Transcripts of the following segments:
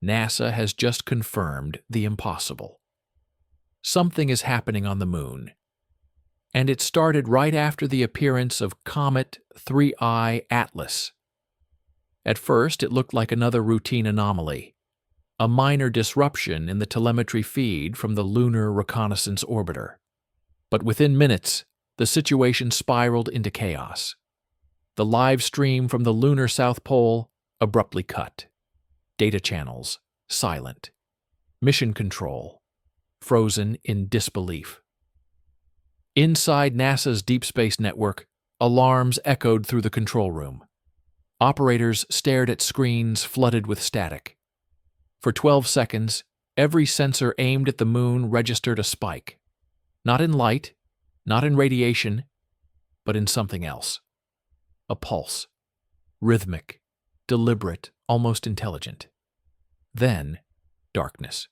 NASA has just confirmed the impossible. Something is happening on the Moon. And it started right after the appearance of Comet 3I Atlas. At first, it looked like another routine anomaly, a minor disruption in the telemetry feed from the Lunar Reconnaissance Orbiter. But within minutes, the situation spiraled into chaos. The live stream from the lunar South Pole abruptly cut. Data channels silent. Mission control frozen in disbelief. Inside NASA's Deep Space Network, alarms echoed through the control room. Operators stared at screens flooded with static. For 12 seconds, every sensor aimed at the Moon registered a spike. Not in light, not in radiation, but in something else. A pulse. Rhythmic, deliberate, almost intelligent. Then, darkness.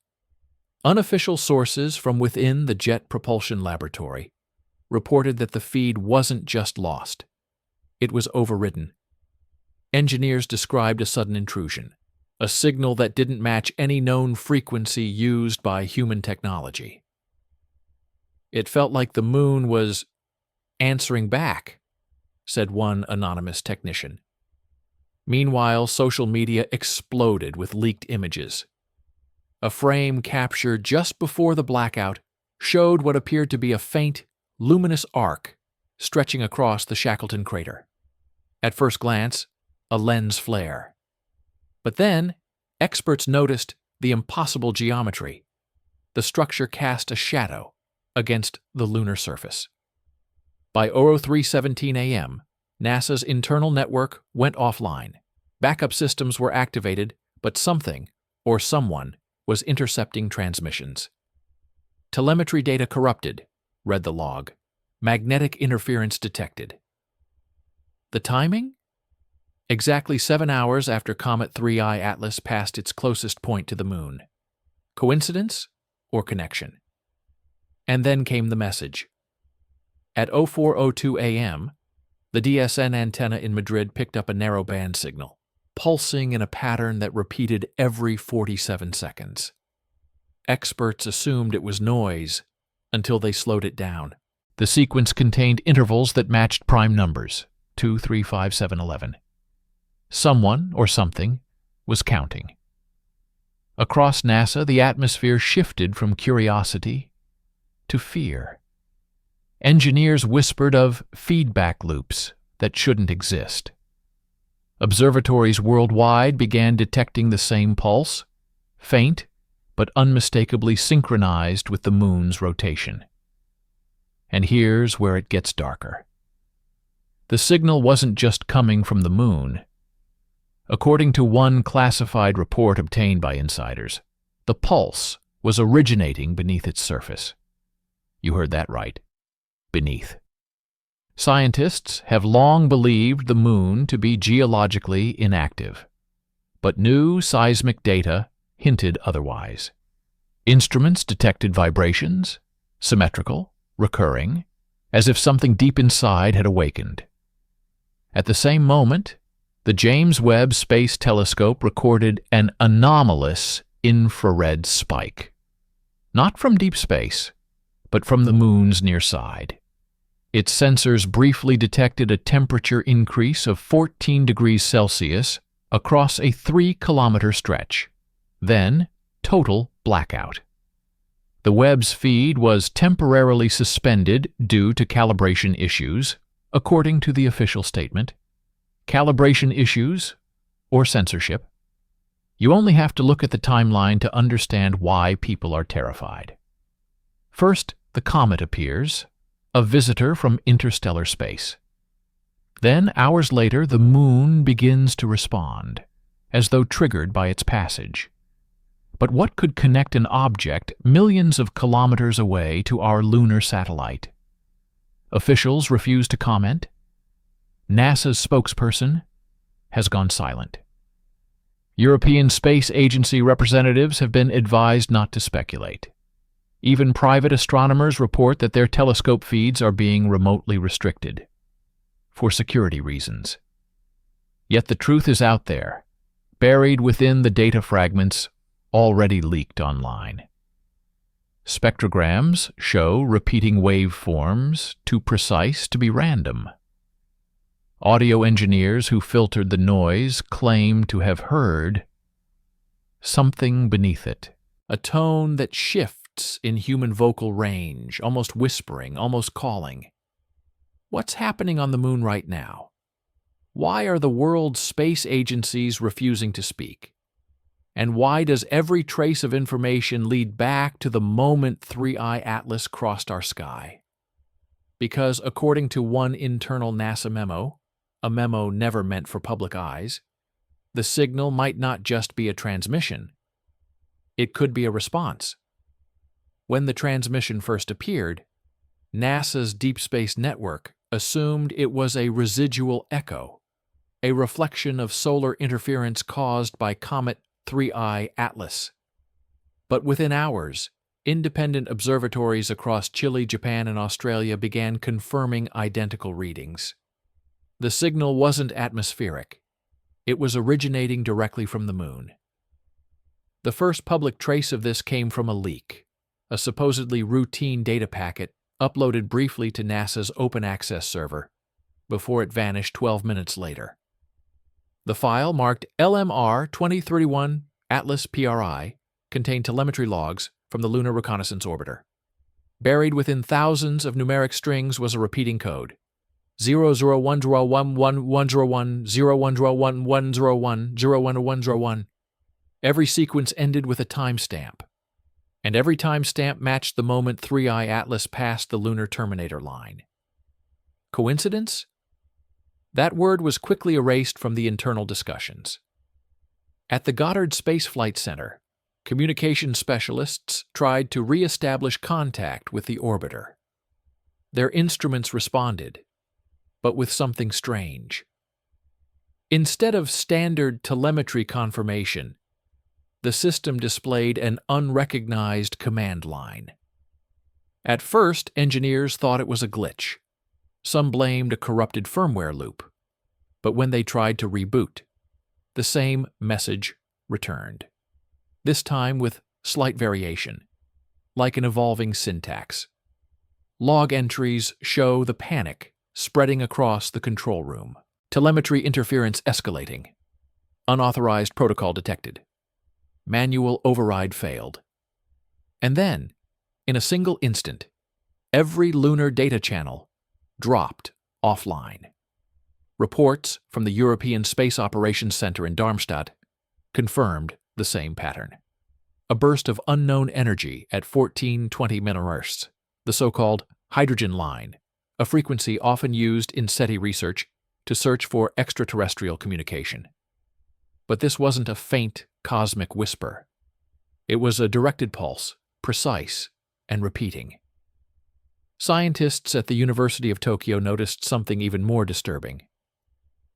Unofficial sources from within the Jet Propulsion Laboratory reported that the feed wasn't just lost. It was overridden. Engineers described a sudden intrusion, a signal that didn't match any known frequency used by human technology. It felt like the Moon was answering back, said one anonymous technician. Meanwhile, social media exploded with leaked images. A frame captured just before the blackout showed what appeared to be a faint, luminous arc stretching across the Shackleton crater. At first glance, a lens flare. But then, experts noticed the impossible geometry. The structure cast a shadow against the lunar surface. By 03:17 a.m., NASA's internal network went offline. Backup systems were activated, but something, or someone, was intercepting transmissions. Telemetry data corrupted, read the log. Magnetic interference detected. The timing? Exactly 7 hours after Comet 3I Atlas passed its closest point to the Moon. Coincidence or connection? And then came the message. At 04:02 a.m., the DSN antenna in Madrid picked up a narrowband signal, pulsing in a pattern that repeated every 47 seconds. Experts assumed it was noise until they slowed it down. The sequence contained intervals that matched prime numbers, 2, 3, 5, 7, 11. Someone, or something, was counting. Across NASA, the atmosphere shifted from curiosity to fear. Engineers whispered of feedback loops that shouldn't exist. Observatories worldwide began detecting the same pulse, faint but unmistakably synchronized with the Moon's rotation. And here's where it gets darker. The signal wasn't just coming from the Moon. According to one classified report obtained by insiders, the pulse was originating beneath its surface. You heard that right. Beneath. Scientists have long believed the Moon to be geologically inactive, but new seismic data hinted otherwise. Instruments detected vibrations, symmetrical, recurring, as if something deep inside had awakened. At the same moment, the James Webb Space Telescope recorded an anomalous infrared spike. Not from deep space, but from the Moon's near side. Its sensors briefly detected a temperature increase of 14 degrees Celsius across a 3-kilometer stretch. Then, total blackout. The Webb's feed was temporarily suspended due to calibration issues, according to the official statement. Calibration issues, or censorship. You only have to look at the timeline to understand why people are terrified. First, the comet appears, a visitor from interstellar space. Then, hours later, the Moon begins to respond, as though triggered by its passage. But what could connect an object millions of kilometers away to our lunar satellite? Officials refuse to comment. NASA's spokesperson has gone silent. European Space Agency representatives have been advised not to speculate. Even private astronomers report that their telescope feeds are being remotely restricted, for security reasons. Yet the truth is out there, buried within the data fragments already leaked online. Spectrograms show repeating waveforms too precise to be random. Audio engineers who filtered the noise claim to have heard something beneath it, a tone that shifts in human vocal range, almost whispering, almost calling. What's happening on the moon right now? Why are the world's space agencies refusing to speak? And why does every trace of information lead back to the moment 3I Atlas crossed our sky? Because, according to one internal NASA memo, a memo never meant for public eyes, the signal might not just be a transmission. It could be a response. When the transmission first appeared, NASA's Deep Space Network assumed it was a residual echo, a reflection of solar interference caused by comet 3I Atlas. But within hours, independent observatories across Chile, Japan, and Australia began confirming identical readings. The signal wasn't atmospheric. It was originating directly from the moon. The first public trace of this came from a leak, a supposedly routine data packet uploaded briefly to NASA's open access server, before it vanished 12 minutes later. The file, marked LMR 2031 Atlas PRI, contained telemetry logs from the Lunar Reconnaissance Orbiter. Buried within thousands of numeric strings was a repeating code: 0010111010101010101. Every sequence ended with a timestamp, and every timestamp matched the moment 3I Atlas passed the lunar terminator line. Coincidence? That word was quickly erased from the internal discussions. At the Goddard Space Flight Center, communication specialists tried to re-establish contact with the orbiter. Their instruments responded, but with something strange. Instead of standard telemetry confirmation, the system displayed an unrecognized command line. At first, engineers thought it was a glitch. Some blamed a corrupted firmware loop. But when they tried to reboot, the same message returned. This time with slight variation, like an evolving syntax. Log entries show the panic spreading across the control room. Telemetry interference escalating. Unauthorized protocol detected. Manual override failed. And then, in a single instant, every lunar data channel dropped offline. Reports from the European Space Operations Center in Darmstadt confirmed the same pattern. A burst of unknown energy at 1420 milliamperes, the so-called hydrogen line, a frequency often used in SETI research to search for extraterrestrial communication. But this wasn't a faint cosmic whisper. It was a directed pulse, precise and repeating. Scientists at the University of Tokyo noticed something even more disturbing.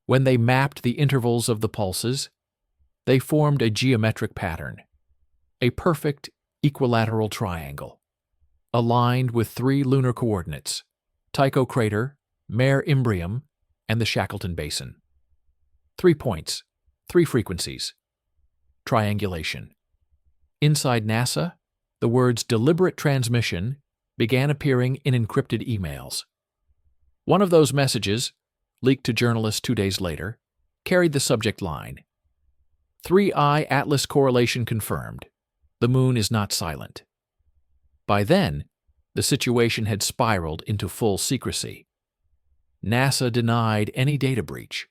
When they mapped the intervals of the pulses, they formed a geometric pattern, a perfect equilateral triangle, aligned with three lunar coordinates: Tycho Crater, Mare Imbrium, and the Shackleton Basin. 3 points, 3 frequencies. Triangulation. Inside NASA, the words deliberate transmission began appearing in encrypted emails. One of those messages, leaked to journalists 2 days later, carried the subject line: 3I Atlas correlation confirmed. The moon is not silent. By then, the situation had spiraled into full secrecy. NASA denied any data breach.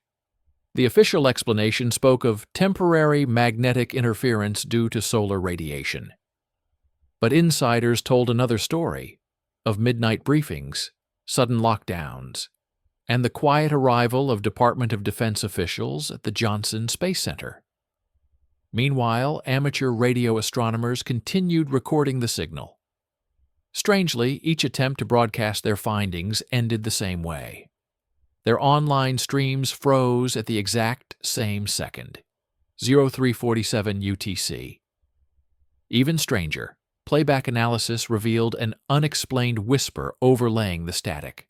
The official explanation spoke of temporary magnetic interference due to solar radiation. But insiders told another story of midnight briefings, sudden lockdowns, and the quiet arrival of Department of Defense officials at the Johnson Space Center. Meanwhile, amateur radio astronomers continued recording the signal. Strangely, each attempt to broadcast their findings ended the same way. Their online streams froze at the exact same second, 0347 UTC. Even stranger, playback analysis revealed an unexplained whisper overlaying the static,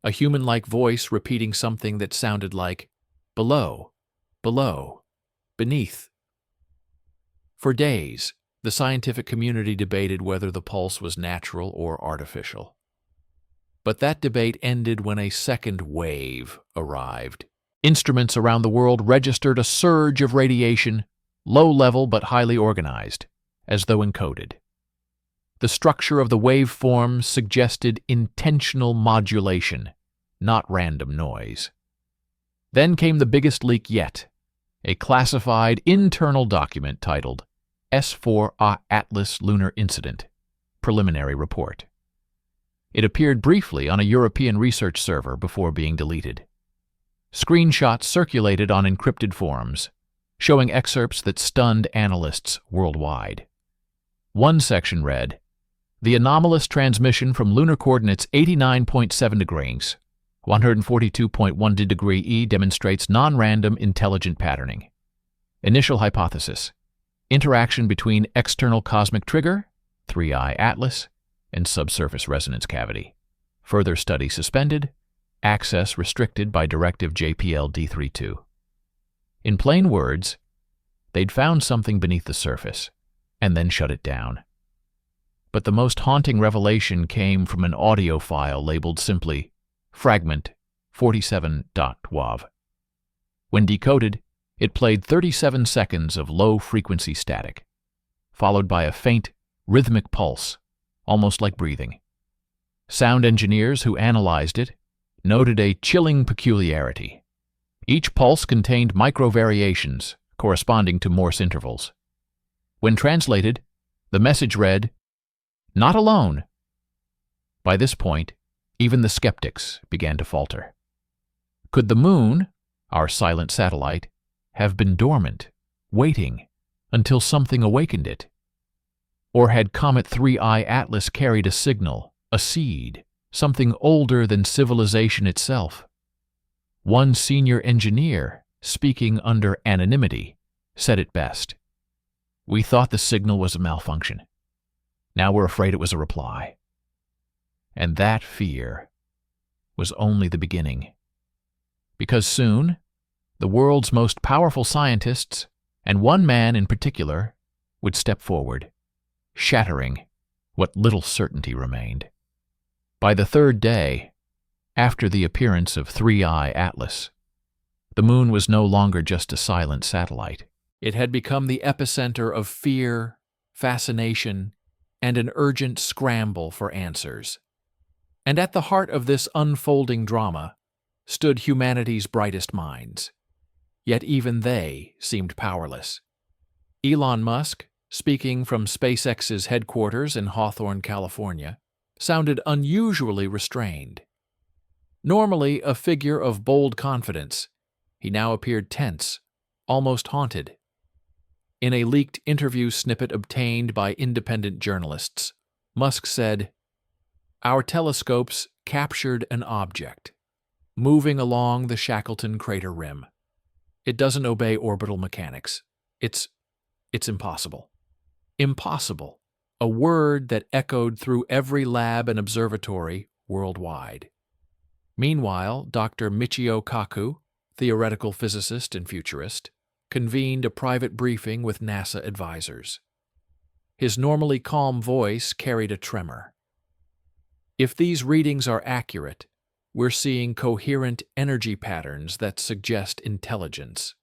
a human-like voice repeating something that sounded like below, below, beneath. For days, the scientific community debated whether the pulse was natural or artificial. But that debate ended when a second wave arrived. Instruments around the world registered a surge of radiation, low-level but highly organized, as though encoded. The structure of the waveform suggested intentional modulation, not random noise. Then came the biggest leak yet, a classified internal document titled S4 Atlas Lunar Incident, Preliminary Report. It appeared briefly on a European research server before being deleted. Screenshots circulated on encrypted forums, showing excerpts that stunned analysts worldwide. One section read, "The anomalous transmission from lunar coordinates 89.7 degrees, 142.1 degree E demonstrates non-random intelligent patterning. Initial hypothesis: interaction between external cosmic trigger, 3i Atlas, and subsurface resonance cavity. Further study suspended, access restricted by Directive JPL D32. In plain words, they'd found something beneath the surface, and then shut it down. But the most haunting revelation came from an audio file labeled simply Fragment 47.wav. When decoded, it played 37 seconds of low-frequency static, followed by a faint, rhythmic pulse, almost like breathing. Sound engineers who analyzed it noted a chilling peculiarity. Each pulse contained micro-variations corresponding to Morse intervals. When translated, the message read, "Not alone." By this point, even the skeptics began to falter. Could the moon, our silent satellite, have been dormant, waiting until something awakened it? Or had Comet 3i Atlas carried a signal, a seed, something older than civilization itself? One senior engineer, speaking under anonymity, said it best. "We thought the signal was a malfunction. Now we're afraid it was a reply." And that fear was only the beginning. Because soon, the world's most powerful scientists, and one man in particular, would step forward, shattering what little certainty remained. By the third day, after the appearance of 3i Atlas, the moon was no longer just a silent satellite. It had become the epicenter of fear, fascination, and an urgent scramble for answers. And at the heart of this unfolding drama stood humanity's brightest minds. Yet even they seemed powerless. Elon Musk, speaking from SpaceX's headquarters in Hawthorne, California, sounded unusually restrained. Normally a figure of bold confidence, he now appeared tense, almost haunted. In a leaked interview snippet obtained by independent journalists, Musk said, "Our telescopes captured an object, moving along the Shackleton crater rim. It doesn't obey orbital mechanics. It's impossible." Impossible, a word that echoed through every lab and observatory worldwide. Meanwhile, Dr. Michio Kaku, theoretical physicist and futurist, convened a private briefing with NASA advisors. His normally calm voice carried a tremor. "If these readings are accurate, we're seeing coherent energy patterns that suggest intelligence.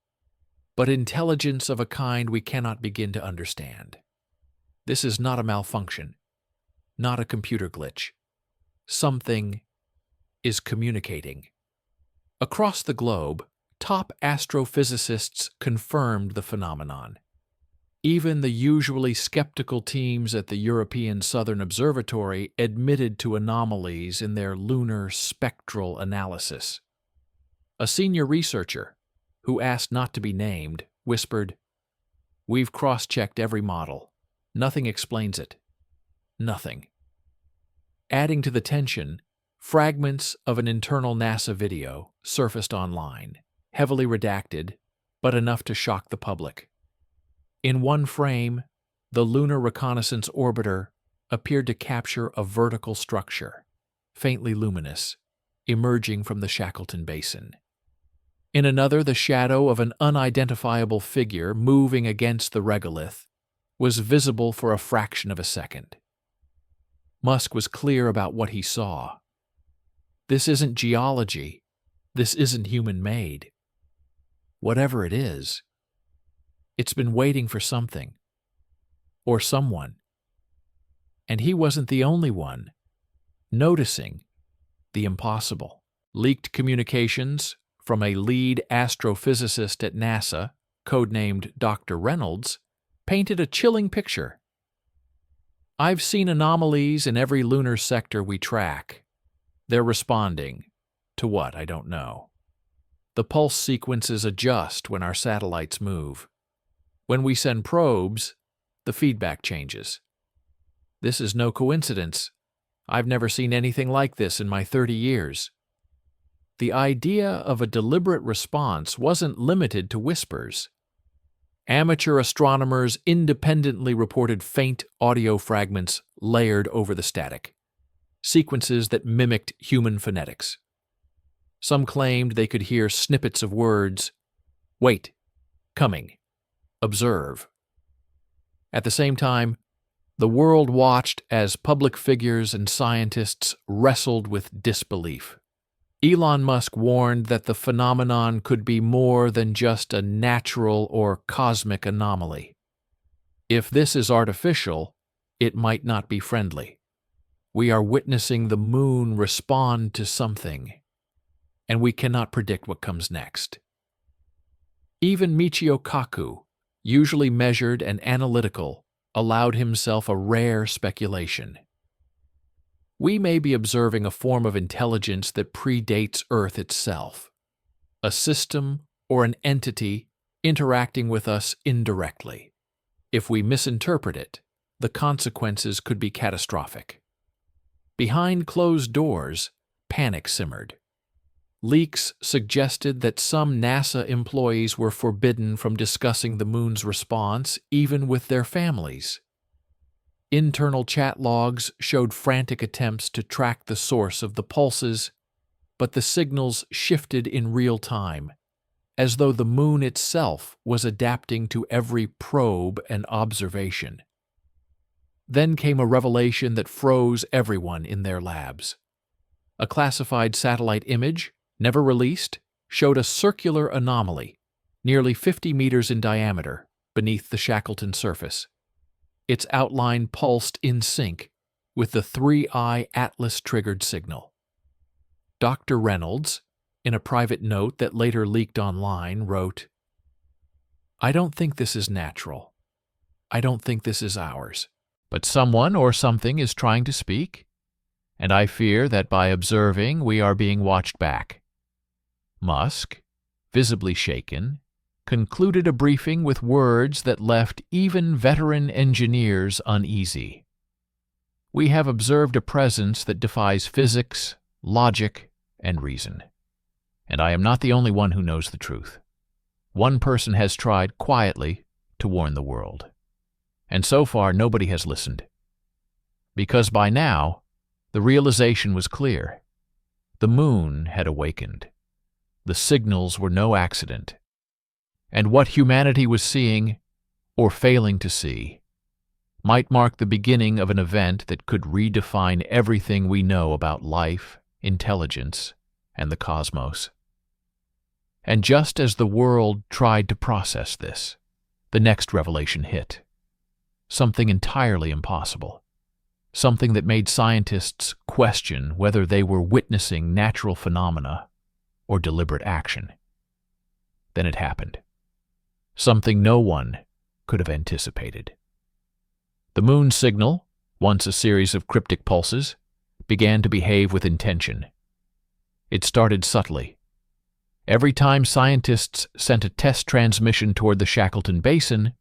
But intelligence of a kind we cannot begin to understand. This is not a malfunction, not a computer glitch. Something is communicating." Across the globe, top astrophysicists confirmed the phenomenon. Even the usually skeptical teams at the European Southern Observatory admitted to anomalies in their lunar spectral analysis. A senior researcher, who asked not to be named, whispered, "We've cross-checked every model. Nothing explains it. Nothing." Adding to the tension, fragments of an internal NASA video surfaced online, heavily redacted, but enough to shock the public. In one frame, the Lunar Reconnaissance Orbiter appeared to capture a vertical structure, faintly luminous, emerging from the Shackleton Basin. In another, the shadow of an unidentifiable figure moving against the regolith was visible for a fraction of a second. Musk was clear about what he saw. This isn't geology. This isn't human-made. Whatever it is, it's been waiting for something, or someone. And he wasn't the only one noticing the impossible. Leaked communications from a lead astrophysicist at NASA, codenamed Dr. Reynolds, painted a chilling picture. "I've seen anomalies in every lunar sector we track. They're responding to what, I don't know. The pulse sequences adjust when our satellites move. When we send probes, the feedback changes. This is no coincidence. I've never seen anything like this in my 30 years. The idea of a deliberate response wasn't limited to whispers. Amateur astronomers independently reported faint audio fragments layered over the static, sequences that mimicked human phonetics. Some claimed they could hear snippets of words: wait, coming, observe. At the same time, the world watched as public figures and scientists wrestled with disbelief. Elon Musk warned that the phenomenon could be more than just a natural or cosmic anomaly. If this is artificial, it might not be friendly. We are witnessing the moon respond to something, and we cannot predict what comes next. Even Michio Kaku, usually measured and analytical, allowed himself a rare speculation. We may be observing a form of intelligence that predates Earth itself, a system or an entity interacting with us indirectly. If we misinterpret it, the consequences could be catastrophic. Behind closed doors, panic simmered. Leaks suggested that some NASA employees were forbidden from discussing the moon's response even with their families. Internal chat logs showed frantic attempts to track the source of the pulses, but the signals shifted in real time, as though the moon itself was adapting to every probe and observation. Then came a revelation that froze everyone in their labs. A classified satellite image, never released, showed a circular anomaly, nearly 50 meters in diameter, beneath the Shackleton surface. Its outline pulsed in sync with the 3-eye Atlas-triggered signal. Dr. Reynolds, in a private note that later leaked online, wrote, "I don't think this is natural. I don't think this is ours. But someone or something is trying to speak, and I fear that by observing we are being watched back." Musk, visibly shaken, concluded a briefing with words that left even veteran engineers uneasy. "We have observed a presence that defies physics, logic, and reason. And I am not the only one who knows the truth. One person has tried quietly to warn the world. And so far nobody has listened. Because by now, the realization was clear. The moon had awakened. The signals were no accident. And what humanity was seeing, or failing to see, might mark the beginning of an event that could redefine everything we know about life, intelligence, and the cosmos. And just as the world tried to process this, the next revelation hit. Something entirely impossible. Something that made scientists question whether they were witnessing natural phenomena or deliberate action. Then it happened. Something no one could have anticipated. The moon signal, once a series of cryptic pulses, began to behave with intention. It started subtly. Every time scientists sent a test transmission toward the Shackleton Basin,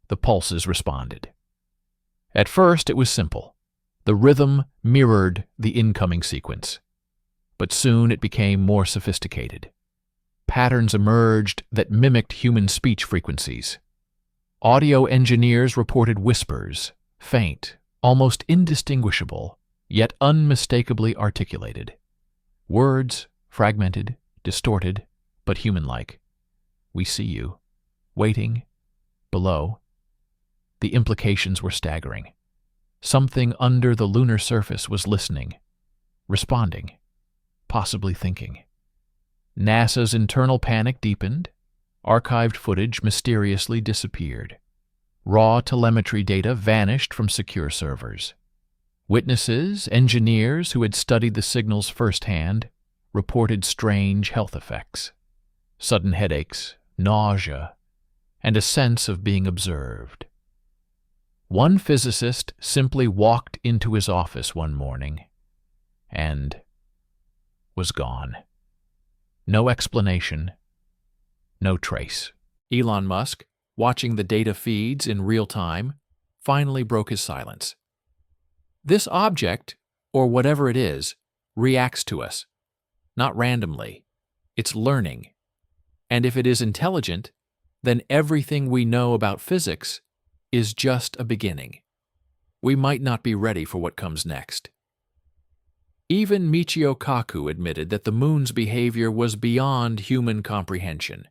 the pulses responded. At first it was simple. The rhythm mirrored the incoming sequence. But soon it became more sophisticated. Patterns emerged that mimicked human speech frequencies. Audio engineers reported whispers, faint, almost indistinguishable, yet unmistakably articulated. Words, fragmented, distorted, but human-like. "We see you. Waiting. Below." The implications were staggering. Something under the lunar surface was listening, responding, possibly thinking. NASA's internal panic deepened. Archived footage mysteriously disappeared. Raw telemetry data vanished from secure servers. Witnesses, engineers who had studied the signals firsthand, reported strange health effects. Sudden headaches, nausea, and a sense of being observed. One physicist simply walked into his office one morning and was gone. No explanation, no trace. Elon Musk, watching the data feeds in real time, finally broke his silence. This object, or whatever it is, reacts to us, not randomly. It's learning. And if it is intelligent, then everything we know about physics is just a beginning. We might not be ready for what comes next. Even Michio Kaku admitted that the moon's behavior was beyond human comprehension.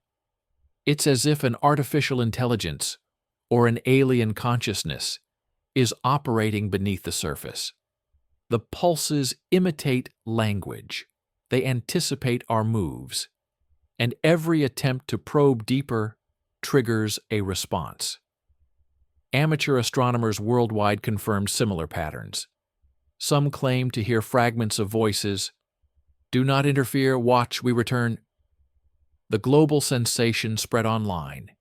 It's as if an artificial intelligence or an alien consciousness is operating beneath the surface. The pulses imitate language. They anticipate our moves. And every attempt to probe deeper triggers a response. Amateur astronomers worldwide confirmed similar patterns. Some claim to hear fragments of voices. "Do not interfere, watch, we return." The global sensation spread online,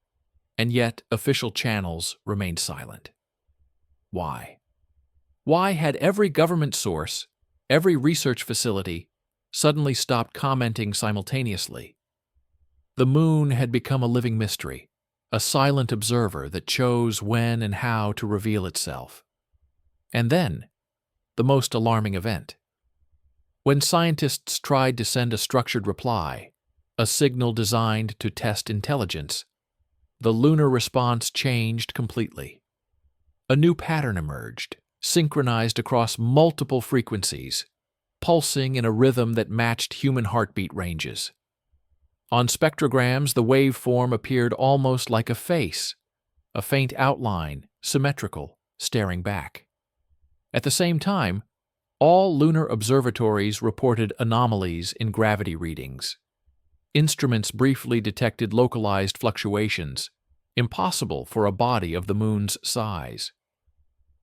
and yet official channels remained silent. Why? Why had every government source, every research facility, suddenly stopped commenting simultaneously? The moon had become a living mystery, a silent observer that chose when and how to reveal itself. And then, the most alarming event. When scientists tried to send a structured reply, a signal designed to test intelligence, the lunar response changed completely. A new pattern emerged, synchronized across multiple frequencies, pulsing in a rhythm that matched human heartbeat ranges. On spectrograms, the waveform appeared almost like a face, a faint outline, symmetrical, staring back. At the same time, all lunar observatories reported anomalies in gravity readings. Instruments briefly detected localized fluctuations, impossible for a body of the moon's size.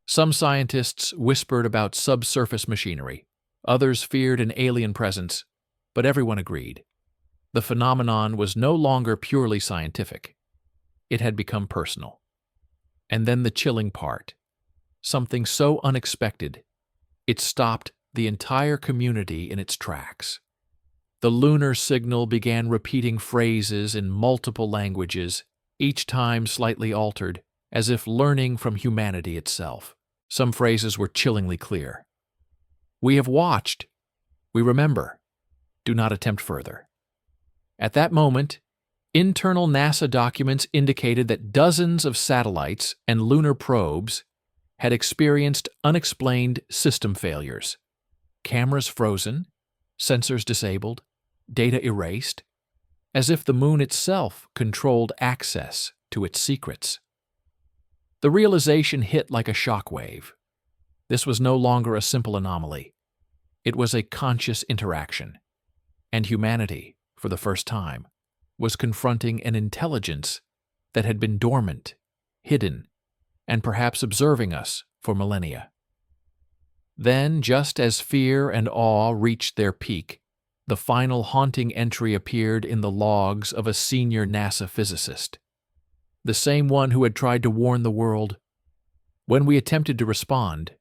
Some scientists whispered about subsurface machinery, others feared an alien presence, but everyone agreed. The phenomenon was no longer purely scientific. It had become personal. And then the chilling part. Something so unexpected, it stopped the entire community in its tracks. The lunar signal began repeating phrases in multiple languages, each time slightly altered, as if learning from humanity itself. Some phrases were chillingly clear. "We have watched. We remember. Do not attempt further." At that moment, internal NASA documents indicated that dozens of satellites and lunar probes had experienced unexplained system failures. Cameras frozen, sensors disabled, data erased, as if the moon itself controlled access to its secrets. The realization hit like a shockwave. This was no longer a simple anomaly. It was a conscious interaction. And humanity, for the first time, was confronting an intelligence that had been dormant, hidden, and perhaps observing us for millennia. Then, just as fear and awe reached their peak, the final haunting entry appeared in the logs of a senior NASA physicist, the same one who had tried to warn the world. When we attempted to respond,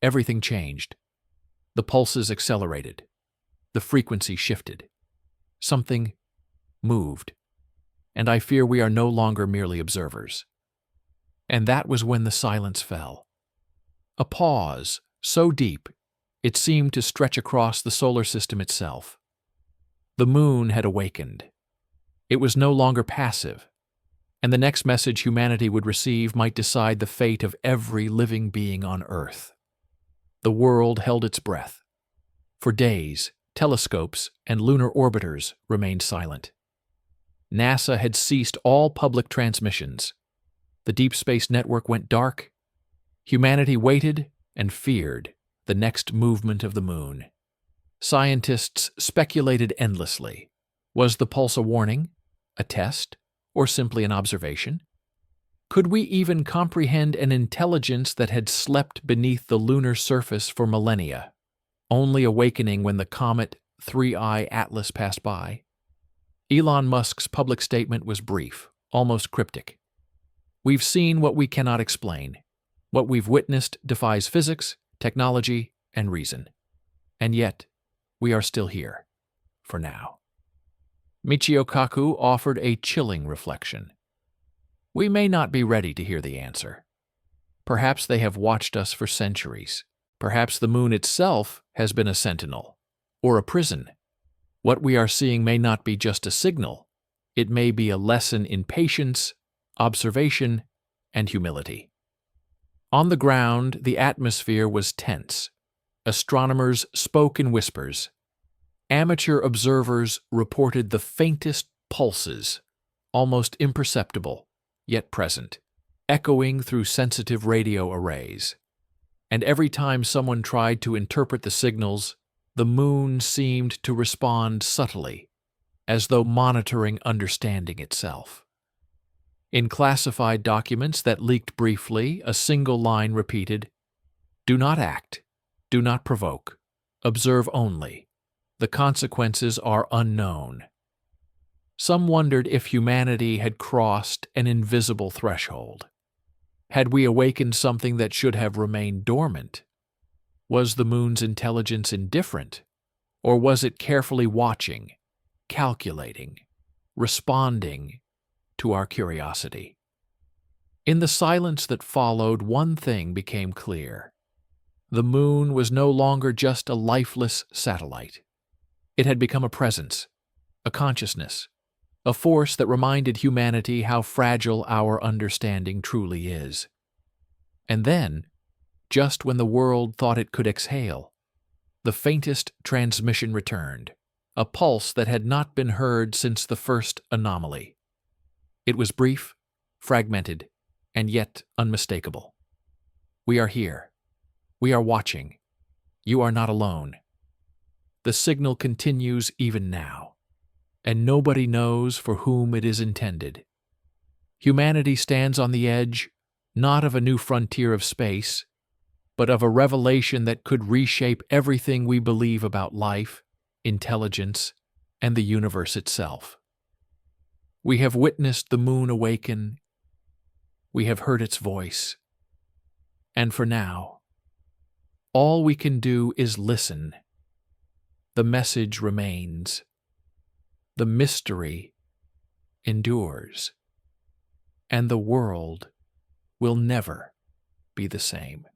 everything changed. The pulses accelerated. The frequency shifted. Something moved. And I fear we are no longer merely observers. And that was when the silence fell. A pause, so deep, it seemed to stretch across the solar system itself. The moon had awakened. It was no longer passive, and the next message humanity would receive might decide the fate of every living being on Earth. The world held its breath. For days, telescopes and lunar orbiters remained silent. NASA had ceased all public transmissions. The deep space network went dark. Humanity waited and feared the next movement of the moon. Scientists speculated endlessly. Was the pulse a warning, a test, or simply an observation? Could we even comprehend an intelligence that had slept beneath the lunar surface for millennia, only awakening when the comet 3I Atlas passed by? Elon Musk's public statement was brief, almost cryptic. We've seen what we cannot explain. What we've witnessed defies physics, technology, and reason. And yet, we are still here, for now. Michio Kaku offered a chilling reflection. We may not be ready to hear the answer. Perhaps they have watched us for centuries. Perhaps the moon itself has been a sentinel, or a prison. What we are seeing may not be just a signal. It may be a lesson in patience, observation, and humility. On the ground, the atmosphere was tense. Astronomers spoke in whispers. Amateur observers reported the faintest pulses, almost imperceptible, yet present, echoing through sensitive radio arrays. And every time someone tried to interpret the signals, the moon seemed to respond subtly, as though monitoring understanding itself. In classified documents that leaked briefly, a single line repeated, "Do not act, do not provoke, observe only. The consequences are unknown." Some wondered if humanity had crossed an invisible threshold. Had we awakened something that should have remained dormant? Was the moon's intelligence indifferent, or was it carefully watching, calculating, responding to our curiosity? In the silence that followed, one thing became clear. The moon was no longer just a lifeless satellite. It had become a presence, a consciousness, a force that reminded humanity how fragile our understanding truly is. And then, just when the world thought it could exhale, the faintest transmission returned, a pulse that had not been heard since the first anomaly. It was brief, fragmented, and yet unmistakable. We are here. We are watching. You are not alone. The signal continues even now, and nobody knows for whom it is intended. Humanity stands on the edge, not of a new frontier of space, but of a revelation that could reshape everything we believe about life, intelligence, and the universe itself. We have witnessed the moon awaken. We have heard its voice. And for now, all we can do is listen. The message remains. The mystery endures. And the world will never be the same.